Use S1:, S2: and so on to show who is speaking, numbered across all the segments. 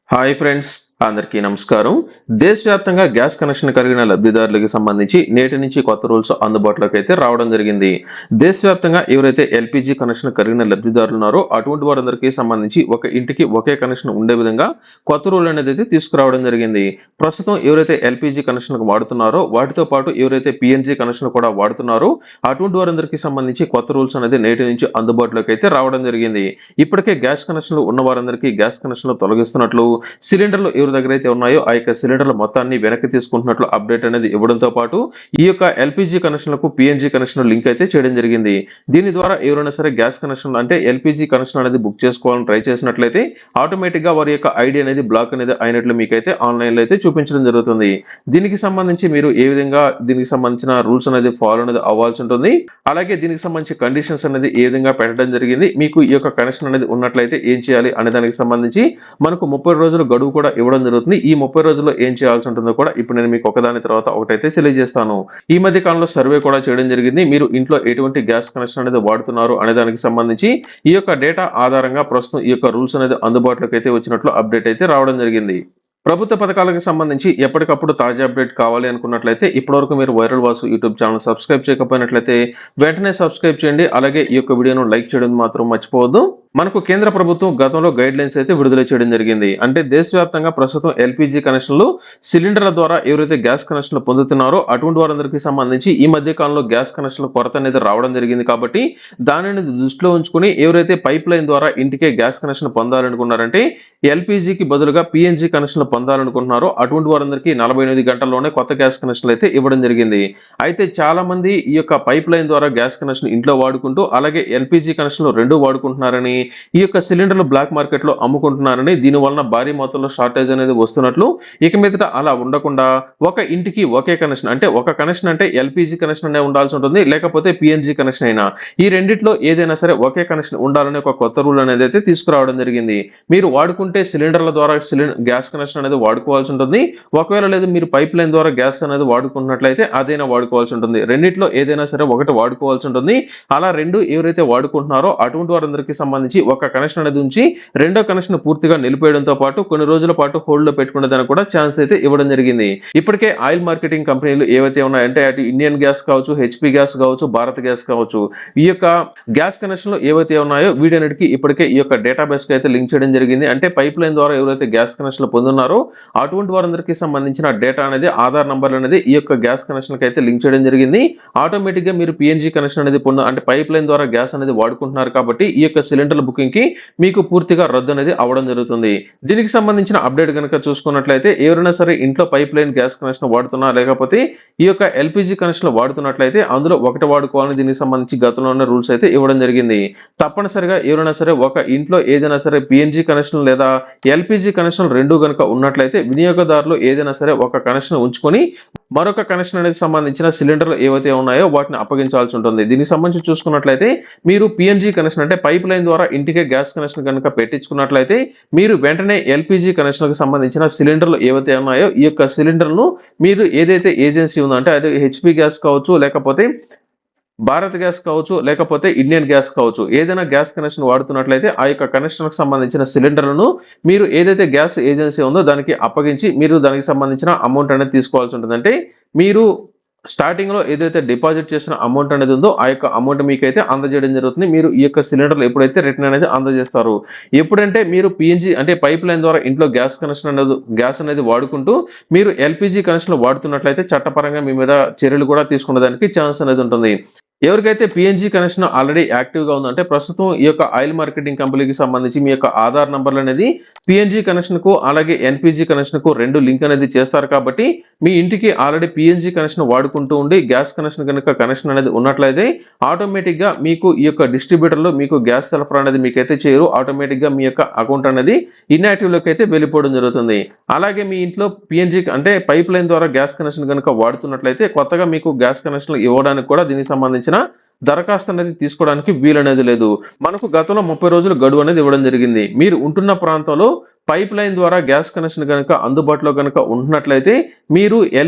S1: Hi friends, అందరికీ నమస్కారం. దేశవ్యాప్తంగా గ్యాస్ కనెక్షన్ కలిగిన లబ్ధిదారులకు సంబంధించి నేటి నుంచి కొత్త రూల్స్ అందుబాటులోకి అయితే రావడం జరిగింది. దేశవ్యాప్తంగా ఎవరైతే ఎల్పీజీ కనెక్షన్ కలిగిన లబ్ధిదారులు ఉన్నారో అటువంటి వారందరికీ సంబంధించి ఒక ఇంటికి ఒకే కనెక్షన్ ఉండే విధంగా కొత్త రూల్ అనేది అయితే తీసుకురావడం జరిగింది. ప్రస్తుతం ఎవరైతే ఎల్పీజీ కనెక్షన్ వాడుతున్నారో వాటితో పాటు ఎవరైతే పిఎన్జీ కనెక్షన్ కూడా వాడుతున్నారో అటువంటి వారందరికీ సంబంధించి కొత్త రూల్స్ అనేది నేటి నుంచి అందుబాటులోకి అయితే రావడం జరిగింది. ఇప్పటికే గ్యాస్ కనెక్షన్లు ఉన్న వారందరికీ గ్యాస్ కనెక్షన్లు తొలగిస్తున్నట్లు, సిలిండర్లు ఎవరి దగ్గర అయితే ఉన్నాయో ఆ యొక్క సిలిండర్ల మొత్తాన్ని వెనక్కి తీసుకుంటున్నట్లు అప్డేట్ అనేది ఇవ్వడంతో పాటు ఈ యొక్క ఎల్పీజీ కనెక్షన్లకు పిఎన్జీ కనెక్షన్ లింక్ అయితే చేయడం జరిగింది. దీని ద్వారా ఎవరైనా సరే గ్యాస్ కనెక్షన్ అంటే ఎల్పీజీ కనెక్షన్ అనేది బుక్ చేసుకోవాలని ట్రై చేసినట్లయితే ఆటోమేటిక్ గా వారి యొక్క ఐడి అనేది బ్లాక్ అనేది అయినట్లు మీకైతే ఆన్లైన్ లో అయితే చూపించడం జరుగుతుంది. దీనికి సంబంధించి మీరు ఏ విధంగా దీనికి సంబంధించిన రూల్స్ అనేది ఫాలో అనేది అవ్వాల్సి ఉంటుంది, అలాగే దీనికి సంబంధించి కండిషన్స్ అనేది ఏ విధంగా పెట్టడం జరిగింది, మీకు ఈ యొక్క కనెక్షన్ అనేది ఉన్నట్లయితే ఏం చేయాలి అనే దానికి సంబంధించి మనకు 30 రోజులు గడువు కూడా ఇవ్వడం జరుగుతుంది. ఈ 30 రోజుల్లో ఏం చేయాల్సి ఉంటుందో కూడా ఇప్పుడు నేను మీకు ఒకదాని తర్వాత ఒకటైతే తెలియజేస్తాను. ఈ మధ్య కాలంలో సర్వే కూడా చేయడం జరిగింది. మీరు ఇంట్లో ఎటువంటి గ్యాస్ కనెక్షన్ అనేది వాడుతున్నారు అనే దానికి సంబంధించి ఈ యొక్క డేటా ఆధారంగా ప్రస్తుతం ఈ యొక్క రూల్స్ అనేది అందుబాటులోకి అయితే వచ్చినట్లు అప్డేట్ అయితే రావడం జరిగింది. ప్రభుత్వ పథకాలకు సంబంధించి ఎప్పటికప్పుడు తాజా అప్డేట్ కావాలి అనుకున్నట్లయితే ఇప్పటివరకు మీరు viral Vasu YouTube channel subscribe చేయకపోయినట్లయితే వెంటనే సబ్స్క్రైబ్ చేయండి. అలాగే ఈ యొక్క వీడియోను లైక్ చేయడం మాత్రం మర్చిపోవద్దు. మనకు కేంద్ర ప్రభుత్వం గతంలో గైడ్ లైన్స్ అయితే విడుదల చేయడం జరిగింది. అంటే దేశవ్యాప్తంగా ప్రస్తుతం ఎల్పీజీ కనెక్షన్లు సిలిండర్ల ద్వారా ఎవరైతే గ్యాస్ కనెక్షన్లు పొందుతున్నారో అటువంటి వారందరికీ సంబంధించి ఈ మధ్య కాలంలో గ్యాస్ కనెక్షన్ల కొరత అనేది రావడం జరిగింది. కాబట్టి దానిని దృష్టిలో ఉంచుకుని ఎవరైతే పైప్ లైన్ ద్వారా ఇంటికే గ్యాస్ కనెక్షన్ పొందాలనుకున్నారంటే ఎల్పీజీకి బదులుగా పిఎన్జీ కనెక్షన్లు పొందాలనుకుంటున్నారో అటువంటి వారందరికీ 48 గంటల్లోనే కొత్త గ్యాస్ కనెక్షన్లు అయితే ఇవ్వడం జరిగింది. అయితే చాలా మంది ఈ యొక్క పైప్ లైన్ ద్వారా గ్యాస్ కనెక్షన్ ఇంట్లో వాడుకుంటూ అలాగే ఎల్పీజీ కనెక్షన్లు రెండు వాడుకుంటున్నారని, ఈ యొక్క సిలిండర్లు బ్లాక్ మార్కెట్ లో అమ్ముకుంటున్నారని, దీని వలన భారీ మొత్తంలో షార్టేజ్ అనేది వస్తున్నట్లు, ఇక మీదట అలా ఉండకుండా ఒక ఇంటికి ఒకే కనెక్షన్ అంటే ఒక కనెక్షన్ అంటే ఎల్పీజీ కనెక్షన్ అనే ఉండాల్సి ఉంటుంది, లేకపోతే పిఎన్జీ కనెక్షన్ అయినా ఈ రెండిట్లో ఏదైనా సరే ఒకే కనెక్షన్ ఉండాలని ఒక కొత్త రూల్ అనేది అయితే తీసుకురావడం జరిగింది. మీరు వాడుకుంటే సిలిండర్ల ద్వారా గ్యాస్ కనెక్షన్ అనేది వాడుకోవాల్సి ఉంటుంది. ఒకవేళ లేదు మీరు పైప్ లైన్ ద్వారా గ్యాస్ అనేది వాడుకుంటున్నట్లయితే అదైనా వాడుకోవాల్సి ఉంటుంది. రెండిట్లో ఏదైనా సరే ఒకటి వాడుకోవాల్సి ఉంటుంది. అలా రెండు ఎవరైతే వాడుకుంటున్నారో అటువంటి వారందరికీ సంబంధించి ఒక కనెక్షన్ అనేది ఉంచి రెండో కనెక్షన్ పూర్తిగా నిలిపేయడంతో పాటు కొన్ని రోజుల పాటు హోల్డ్ లో పెట్టుకునే దానికి కూడా ఛాన్స్ అయితే ఇవ్వడం జరిగింది. ఇప్పటికే ఆయిల్ మార్కెటింగ్ కంపెనీలు ఏవైతే ఉన్నాయంటే అటు ఇండియన్ గ్యాస్ కావచ్చు, హెచ్పి గ్యాస్ కావచ్చు, భారత్ గ్యాస్ కావచ్చు, ఈ యొక్క గ్యాస్ కనెక్షన్లు ఏవైతే ఉన్నాయో వీటన్నిటికీ ఇప్పటికే ఈ యొక్క డేటాబేస్ కి అయితే లింక్ చేయడం జరిగింది. అంటే పైప్ లైన్ ద్వారా ఎవరైతే గ్యాస్ కనెక్షన్లు పొందున్నారో అటువంటి వారందరికీ సంబంధించిన డేటా అనేది ఆధార్ నంబర్ అనేది ఈ యొక్క గ్యాస్ కనెక్షన్ కి అయితే లింక్ చేయడం జరిగింది. ఆటోమేటిక్ గా మీరు పిఎన్జీ కనెక్షన్ అనేది అంటే పైప్ లైన్ ద్వారా గ్యాస్ అనేది వాడుకుంటున్నారు కాబట్టి ఈ యొక్క సిలిండర్ల బుకింగ్ కి మీకు పూర్తిగా రద్దు అనేది అవ్వడం జరుగుతుంది. దీనికి సంబంధించిన అప్డేట్ కనుక చూసుకున్నట్లయితే ఎవరైనా సరే ఇంట్లో పైప్ లైన్ గ్యాస్ కనెక్షన్ వాడుతున్నా లేకపోతే ఈ యొక్క ఎల్పీజీ కనెక్షన్ వాడుతున్నట్లయితే అందులో ఒకటి వాడుకోవాలని దీనికి సంబంధించి గతంలో ఉన్న రూల్స్ అయితే ఇవ్వడం జరిగింది. తప్పనిసరిగా ఎవరైనా సరే ఒక ఇంట్లో ఏదైనా సరే పిఎన్జీ కనెక్షన్ లేదా ఎల్పీజీ కనెక్షన్ రెండు గనుక ఉన్నట్లయితే వినియోగదారులు ఏదైనా సరే ఒక కనెక్షన్ ఉంచుకొని మరొక కనెక్షన్ అనేది సంబంధించిన సిలిండర్లు ఏవైతే ఉన్నాయో వాటిని అప్పగించాల్సి ఉంటుంది. దీనికి సంబంధించి చూసుకున్నట్లయితే మీరు పిఎన్జీ కనెక్షన్ అంటే పైప్ లైన్ ద్వారా ఇంటికే గ్యాస్ కనెక్షన్ కనుక పెట్టించుకున్నట్లయితే మీరు వెంటనే ఎల్పీజీ కనెక్షన్లకు సంబంధించిన సిలిండర్లు ఏవైతే ఉన్నాయో ఈ యొక్క సిలిండర్ను మీరు ఏదైతే ఏజెన్సీ ఉందో అంటే అది హెచ్పి గ్యాస్ కావచ్చు, లేకపోతే భారత్ గ్యాస్ కావచ్చు, లేకపోతే ఇండియన్ గ్యాస్ కావచ్చు, ఏదైనా గ్యాస్ కనెక్షన్ వాడుతున్నట్లయితే ఆ యొక్క కనెక్షన్ కు సంబంధించిన సిలిండర్లను మీరు ఏదైతే గ్యాస్ ఏజెన్సీ ఉందో దానికి అప్పగించి మీరు దానికి సంబంధించిన అమౌంట్ అనేది తీసుకోవాల్సి ఉంటుంది. అంటే మీరు స్టార్టింగ్ లో ఏదైతే డిపాజిట్ చేసిన అమౌంట్ అనేది ఉందో ఆ యొక్క అమౌంట్ మీకైతే అందజేయడం జరుగుతుంది. మీరు ఈ యొక్క సిలిండర్లు ఎప్పుడైతే రిటర్న్ అనేది అందజేస్తారు, ఎప్పుడంటే మీరు పిఎన్జీ అంటే పైప్ లైన్ ద్వారా ఇంట్లో గ్యాస్ అనేది వాడుకుంటూ మీరు ఎల్పీజీ కనెక్షన్ వాడుతున్నట్లయితే చట్టపరంగా మీ మీద చర్యలు కూడా తీసుకునే దానికి ఛాన్స్ అనేది ఉంటుంది. ఎవరికైతే పిఎన్జీ కనెక్షన్ ఆల్రెడీ యాక్టివ్ గా ఉందంటే ప్రస్తుతం ఈ యొక్క ఆయిల్ మార్కెటింగ్ కంపెనీకి సంబంధించి మీ యొక్క ఆధార్ నంబర్లు అనేది పిఎన్జీ కనెక్షన్ కు అలాగే ఎన్పిజి కనెక్షన్ కు రెండు లింక్ అనేది చేస్తారు. కాబట్టి మీ ఇంటికి ఆల్రెడీ పిఎన్జీ కనెక్షన్ వాడుకుంటూ ఉండి గ్యాస్ కనెక్షన్ కనుక కనెక్షన్ అనేది ఉన్నట్లయితే ఆటోమేటిక్ గా మీకు ఈ యొక్క డిస్ట్రిబ్యూటర్లు మీకు గ్యాస్ సరఫరా అనేది మీకైతే చేయరు. ఆటోమేటిక్ గా మీ యొక్క అకౌంట్ అనేది ఇన్యాక్టివ్ లోకి అయితే వెళ్ళిపోవడం జరుగుతుంది. అలాగే మీ ఇంట్లో పిఎన్జీ అంటే పైప్ లైన్ ద్వారా గ్యాస్ కనెక్షన్ కనుక వాడుతున్నట్లయితే కొత్తగా మీకు గ్యాస్ కనెక్షన్ ఇవ్వడానికి కూడా దీనికి సంబంధించిన దరఖాస్తు అనేది తీసుకోవడానికి వీలనేది లేదు. మనకు గతంలో 30 రోజులు గడువు అనేది ఇవ్వడం జరిగింది. మీరు ఉంటున్న ప్రాంతంలో పైప్ లైన్ ద్వారా గ్యాస్ కనెక్షన్ కనుక అందుబాటులో కనుక ఉంటున్నట్లయితే మీరు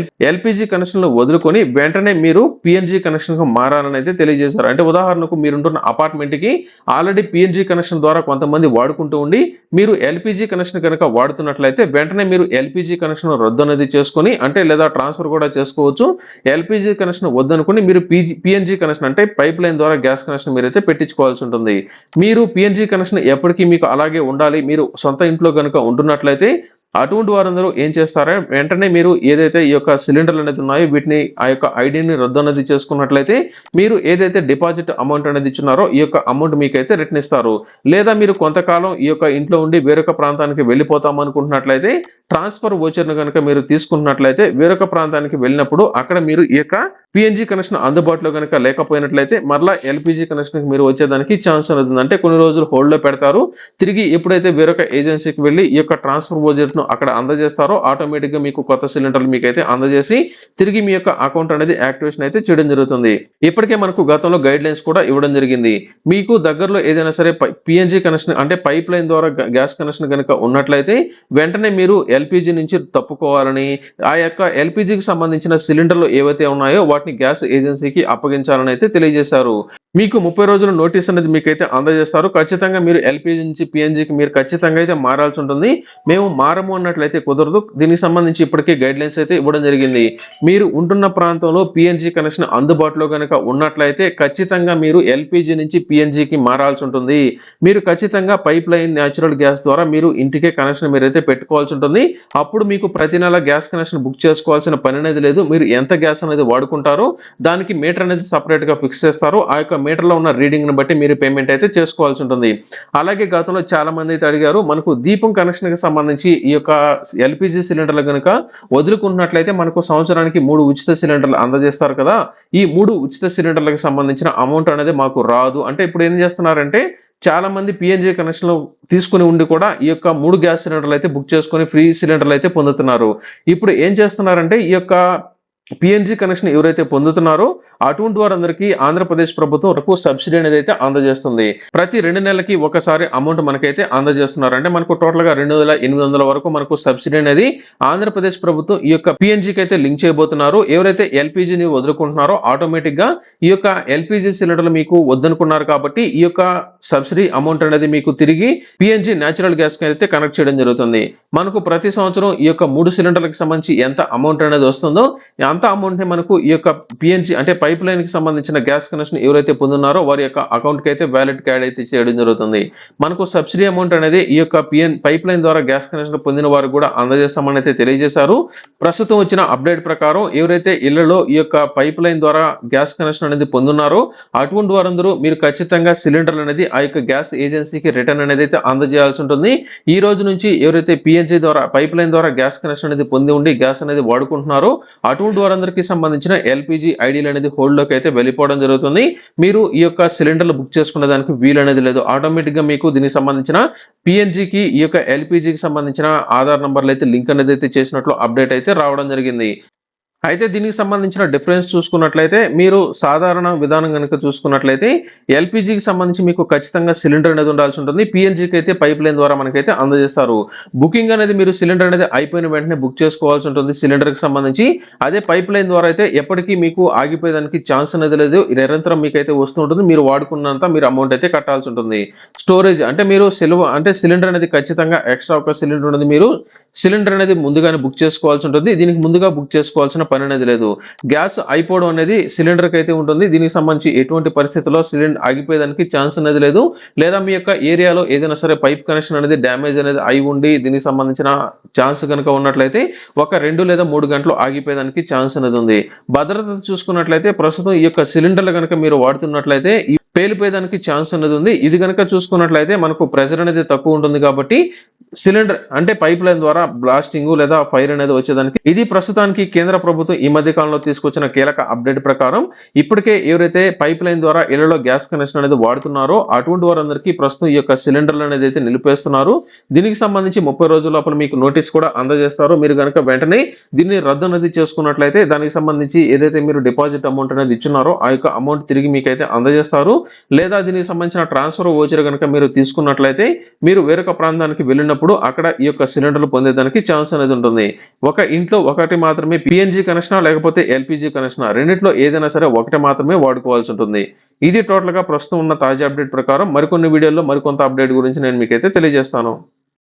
S1: ఎల్పిజి కనెక్షన్లు వదులుకొని వెంటనే మీరు పిఎన్జి కనెక్షన్ కు మారాలని అయితే తెలియజేశారు. అంటే ఉదాహరణకు మీరుంటున్న అపార్ట్మెంట్ కి ఆల్రెడీ పిఎన్జి కనెక్షన్ ద్వారా కొంతమంది వాడుకుంటూ ఉండి మీరు ఎల్పిజి కనెక్షన్ కనుక వాడుతున్నట్లయితే వెంటనే మీరు ఎల్పిజి కనెక్షన్ రద్దు అనేది చేసుకొని అంటే లేదా ట్రాన్స్ఫర్ కూడా చేసుకోవచ్చు. ఎల్పిజి కనెక్షన్ వద్దనుకుని మీరు పిఎన్జి కనెక్షన్ అంటే పైప్ లైన్ ద్వారా గ్యాస్ కనెక్షన్ మీరైతే పెట్టించుకోవాల్సి ఉంటుంది. మీరు పిఎన్జి కనెక్షన్ ఎప్పటికీ మీకు అలాగే ఉండాలి, మీరు సొంత ఇంట్లో కనుక ఉంటున్నట్లయితే అటువంటి వారందరూ ఏం చేస్తారో వెంటనే మీరు ఏదైతే ఈ యొక్క సిలిండర్లు అనేది ఉన్నాయో వీటిని ఆ యొక్క ఐడిని రద్దు అనేది చేసుకున్నట్లయితే మీరు ఏదైతే డిపాజిట్ అమౌంట్ అనేది ఇచ్చున్నారో ఈ యొక్క అమౌంట్ మీకైతే రిటర్న్ ఇస్తారు. లేదా మీరు కొంతకాలం ఈ యొక్క ఇంట్లో ఉండి వేరొక ప్రాంతానికి వెళ్ళిపోతాం అనుకుంటున్నట్లయితే ట్రాన్స్ఫర్ వోచర్ను కనుక మీరు తీసుకున్నట్లయితే వేరొక ప్రాంతానికి వెళ్ళినప్పుడు అక్కడ మీరు ఈ యొక్క పిఎన్జి కనెక్షన్ అందుబాటులో కనుక లేకపోయినట్లయితే మరలా ఎల్పిజి కనెక్షన్ మీరు వచ్చేదానికి ఛాన్స్ అనేది ఉంది. అంటే కొన్ని రోజులు హోల్డ్ లో పెడతారు. తిరిగి ఎప్పుడైతే వేరొక ఏజెన్సీకి వెళ్ళి ఈ యొక్క ట్రాన్స్ఫర్ వోచర్ ను అక్కడ అందజేస్తారో ఆటోమేటిక్ గా మీకు కొత్త సిలిండర్లు మీకైతే అందజేసి తిరిగి మీ యొక్క అకౌంట్ అనేది యాక్టివేషన్ అయితే చేయడం జరుగుతుంది. ఇప్పటికే మనకు గతంలో గైడ్ లైన్స్ కూడా ఇవ్వడం జరిగింది. మీకు దగ్గరలో ఏదైనా సరే పిఎన్జి కనెక్షన్ అంటే పైప్ లైన్ ద్వారా గ్యాస్ కనెక్షన్ కనుక ఉన్నట్లయితే వెంటనే మీరు ఎల్పిజి నుంచి తప్పుకోవాలని ఆ యొక్క ఎల్పిజికి సంబంధించిన సిలిండర్లు ఏవైతే ఉన్నాయో వాటిని గ్యాస్ ఏజెన్సీకి అప్పగించాలని అయితే తెలియజేశారు. మీకు 30 రోజుల నోటీస్ అనేది మీకైతే అందజేస్తారు. ఖచ్చితంగా మీరు ఎల్పిజి నుంచి పిఎన్జికి మీరు ఖచ్చితంగా అయితే మారాల్సి ఉంటుంది. మేము మారము అన్నట్లయితే కుదరదు. దీనికి సంబంధించి ఇప్పటికే గైడ్ లైన్స్ అయితే ఇవ్వడం జరిగింది. మీరు ఉంటున్న ప్రాంతంలో పిఎన్జి కనెక్షన్ అందుబాటులో కనుక ఉన్నట్లయితే ఖచ్చితంగా మీరు ఎల్పిజి నుంచి పిఎన్జికి మారాల్సి ఉంటుంది. మీరు ఖచ్చితంగా పైప్ లైన్ న్యాచురల్ గ్యాస్ ద్వారా మీరు ఇంటికే కనెక్షన్ మీరైతే పెట్టుకోవాల్సి ఉంటుంది. అప్పుడు మీకు ప్రతి నెల గ్యాస్ కనెక్షన్ బుక్ చేసుకోవాల్సిన పని అనేది లేదు. మీరు ఎంత గ్యాస్ అనేది వాడుకుంటారో దానికి మీటర్ అనేది సపరేట్ గా ఫిక్స్ చేస్తారు. ఆ యొక్క మీటర్ లో ఉన్న రీడింగ్ ని బట్టి మీరు పేమెంట్ అయితే చేసుకోవాల్సి ఉంటుంది. అలాగే గతంలో చాలా మంది అయితే అడిగారు మనకు దీపం కనెక్షన్ కి సంబంధించి ఈ యొక్క ఎల్పిజి సిలిండర్లు కనుక వదులుకుంటున్నట్లయితే మనకు సంవత్సరానికి 3 ఉచిత సిలిండర్లు అందజేస్తారు కదా, ఈ 3 ఉచిత సిలిండర్లకు సంబంధించిన అమౌంట్ అనేది మాకు రాదు. అంటే ఇప్పుడు ఏం చేస్తున్నారంటే చాలా మంది పిఎన్జి కనెక్షన్లు తీసుకుని ఉండి కూడా ఈ యొక్క 3 గ్యాస్ సిలిండర్లు అయితే బుక్ చేసుకొని ఫ్రీ సిలిండర్లు అయితే పొందుతున్నారు. ఇప్పుడు ఏం చేస్తున్నారంటే ఈ యొక్క పిఎన్జి కనెక్షన్ ఎవరైతే పొందుతున్నారో అటువంటి వారందరికీ ఆంధ్రప్రదేశ్ ప్రభుత్వం వరకు సబ్సిడీ అనేది అయితే అందజేస్తుంది. ప్రతి 2 నెలలకి ఒకసారి అమౌంట్ మనకైతే అందజేస్తున్నారు. అంటే మనకు టోటల్ గా 2800 వరకు మనకు సబ్సిడీ అనేది ఆంధ్రప్రదేశ్ ప్రభుత్వం ఈ యొక్క పిఎన్జికి అయితే లింక్ చేయబోతున్నారు. ఎవరైతే ఎల్పిజిని వదులుకుంటున్నారో ఆటోమేటిక్ గా ఈ యొక్క ఎల్పిజి సిలిండర్లు మీకు వద్దనుకున్నారు కాబట్టి ఈ యొక్క సబ్సిడీ అమౌంట్ అనేది మీకు తిరిగి పిఎన్జి న్యాచురల్ గ్యాస్ కి అయితే కనెక్ట్ చేయడం జరుగుతుంది. మనకు ప్రతి సంవత్సరం ఈ యొక్క 3 సిలిండర్లకు సంబంధించి ఎంత అమౌంట్ అనేది వస్తుందో అంత అమౌంట్ ని మనకు ఈ యొక్క పిఎన్జి అంటే పైప్ లైన్ కి సంబంధించిన గ్యాస్ కనెక్షన్ ఎవరైతే పొందున్నారో వారి యొక్క అకౌంట్ కి అయితే వ్యాలెట్ యాడ్ అయితే చేయడం జరుగుతుంది. మనకు సబ్సిడీ అమౌంట్ అనేది ఈ యొక్క పైప్ లైన్ ద్వారా గ్యాస్ కనెక్షన్ పొందిన వారు కూడా అందజేస్తామని అయితే తెలియజేశారు. ప్రస్తుతం వచ్చిన అప్డేట్ ప్రకారం ఎవరైతే ఇళ్లలో ఈ యొక్క పైప్ లైన్ ద్వారా గ్యాస్ కనెక్షన్ అనేది పొందున్నారో అటువంటి వారందరూ మీరు ఖచ్చితంగా సిలిండర్లు అనేది ఆ యొక్క గ్యాస్ ఏజెన్సీకి రిటర్న్ అనేది అయితే అందజేయాల్సి ఉంటుంది. ఈ రోజు నుంచి ఎవరైతే పిఎన్జి ద్వారా పైప్ లైన్ ద్వారా గ్యాస్ కనెక్షన్ అనేది పొంది ఉండి గ్యాస్ అనేది వాడుకుంటున్నారో అటువంటి వారందరికీ సంబంధించిన ఎల్పిజి ఐడీలు అనేది హోల్డ్ లోకి అయితే వెళ్ళిపోవడం జరుగుతుంది. మీరు ఈ యొక్క సిలిండర్లు బుక్ చేసుకునే దానికి వీలు అనేది లేదు. ఆటోమేటిక్ గా మీకు దీనికి సంబంధించిన పిఎన్జికి ఈ యొక్క ఎల్పిజికి సంబంధించిన ఆధార్ నంబర్లు అయితే లింక్ అనేది అయితే చేసినట్లు అప్డేట్ అయితే రావడం జరిగింది. అయితే దీనికి సంబంధించిన డిఫరెన్స్ చూసుకున్నట్లయితే మీరు సాధారణ విధానం కనుక చూసుకున్నట్లయితే ఎల్పిజికి సంబంధించి మీకు ఖచ్చితంగా సిలిండర్ అనేది ఉండాల్సి ఉంటుంది. పిఎన్జికి అయితే పైప్ లైన్ ద్వారా మనకైతే అందజేస్తారు. బుకింగ్ అనేది మీరు సిలిండర్ అనేది అయిపోయిన వెంటనే బుక్ చేసుకోవాల్సి ఉంటుంది సిలిండర్ కి సంబంధించి. అదే పైప్ లైన్ ద్వారా అయితే ఎప్పటికీ మీకు ఆగిపోయేదానికి ఛాన్స్ అనేది లేదు. నిరంతరం మీకైతే వస్తూ ఉంటుంది. మీరు వాడుకున్నంత మీరు అమౌంట్ అయితే కట్టాల్సి ఉంటుంది. స్టోరేజ్ అంటే మీరు సిలిండర్ అనేది ఖచ్చితంగా ఎక్స్ట్రా ఒక సిలిండర్ అనేది మీరు సిలిండర్ అనేది ముందుగానే బుక్ చేసుకోవాల్సి ఉంటుంది. దీనికి ముందుగా బుక్ చేసుకోవాల్సిన పని అనేది లేదు. గ్యాస్ అయిపోవడం అనేది సిలిండర్ కి అయితే ఉంటుంది. దీనికి సంబంధించి ఎటువంటి పరిస్థితుల్లో సిలిండర్ ఆగిపోయేదానికి ఛాన్స్ అనేది లేదు. లేదా మీ యొక్క ఏరియాలో ఏదైనా సరే పైప్ కనెక్షన్ అనేది డ్యామేజ్ అనేది అయి ఉండి దీనికి సంబంధించిన ఛాన్స్ కనుక ఉన్నట్లయితే ఒక 2 లేదా 3 గంటలు ఆగిపోయేదానికి ఛాన్స్ అనేది ఉంది. భద్రత చూసుకున్నట్లయితే ప్రస్తుతం ఈ యొక్క సిలిండర్లు కనుక మీరు వాడుతున్నట్లయితే పేలిపోయేదానికి ఛాన్స్ అనేది ఉంది. ఇది కనుక చూసుకున్నట్లయితే మనకు ప్రెషర్ అనేది తక్కువ ఉంటుంది కాబట్టి సిలిండర్ అంటే పైప్ లైన్ ద్వారా బ్లాస్టింగ్ లేదా ఫైర్ అనేది వచ్చేదానికి ఇది ప్రస్తుతానికి కేంద్ర ప్రభుత్వం ఈ మధ్య కాలంలో తీసుకొచ్చిన కీలక అప్డేట్ ప్రకారం ఇప్పటికే ఎవరైతే పైప్ లైన్ ద్వారా ఇళ్లలో గ్యాస్ కనెక్షన్ అనేది వాడుతున్నారో అటువంటి వారందరికీ ప్రస్తుతం ఈ యొక్క సిలిండర్లు అనేది అయితే నిలిపేస్తున్నారు. దీనికి సంబంధించి 30 రోజుల లోపల మీకు నోటీస్ కూడా అందజేస్తారు. మీరు కనుక వెంటనే దీన్ని రద్దు అనేది చేసుకున్నట్లయితే దానికి సంబంధించి ఏదైతే మీరు డిపాజిట్ అమౌంట్ అనేది ఇచ్చున్నారో ఆ యొక్క అమౌంట్ తిరిగి మీకైతే అందజేస్తారు. లేదా దీనికి సంబంధించిన ట్రాన్స్ఫర్ వోచర్ కనుక మీరు తీసుకున్నట్లయితే మీరు వేరొక ప్రాంతానికి వెళ్ళినప్పుడు వచ్చినప్పుడు అక్కడ ఈ యొక్క సిలిండర్లు పొందేదానికి ఛాన్స్ అనేది ఉంటుంది. ఒక ఇంట్లో ఒకటి మాత్రమే పిఎన్జి కనెక్షనా లేకపోతే ఎల్పిజి కనెక్షనా రెండిట్లో ఏదైనా సరే ఒకటి మాత్రమే వాడుకోవాల్సి ఉంటుంది. ఇది టోటల్‌గా ప్రస్తుతం ఉన్న తాజా అప్డేట్ ప్రకారం మరికొన్ని వీడియోల్లో మరికొంత అప్డేట్ గురించి నేను మీకైతే తెలియజేస్తాను.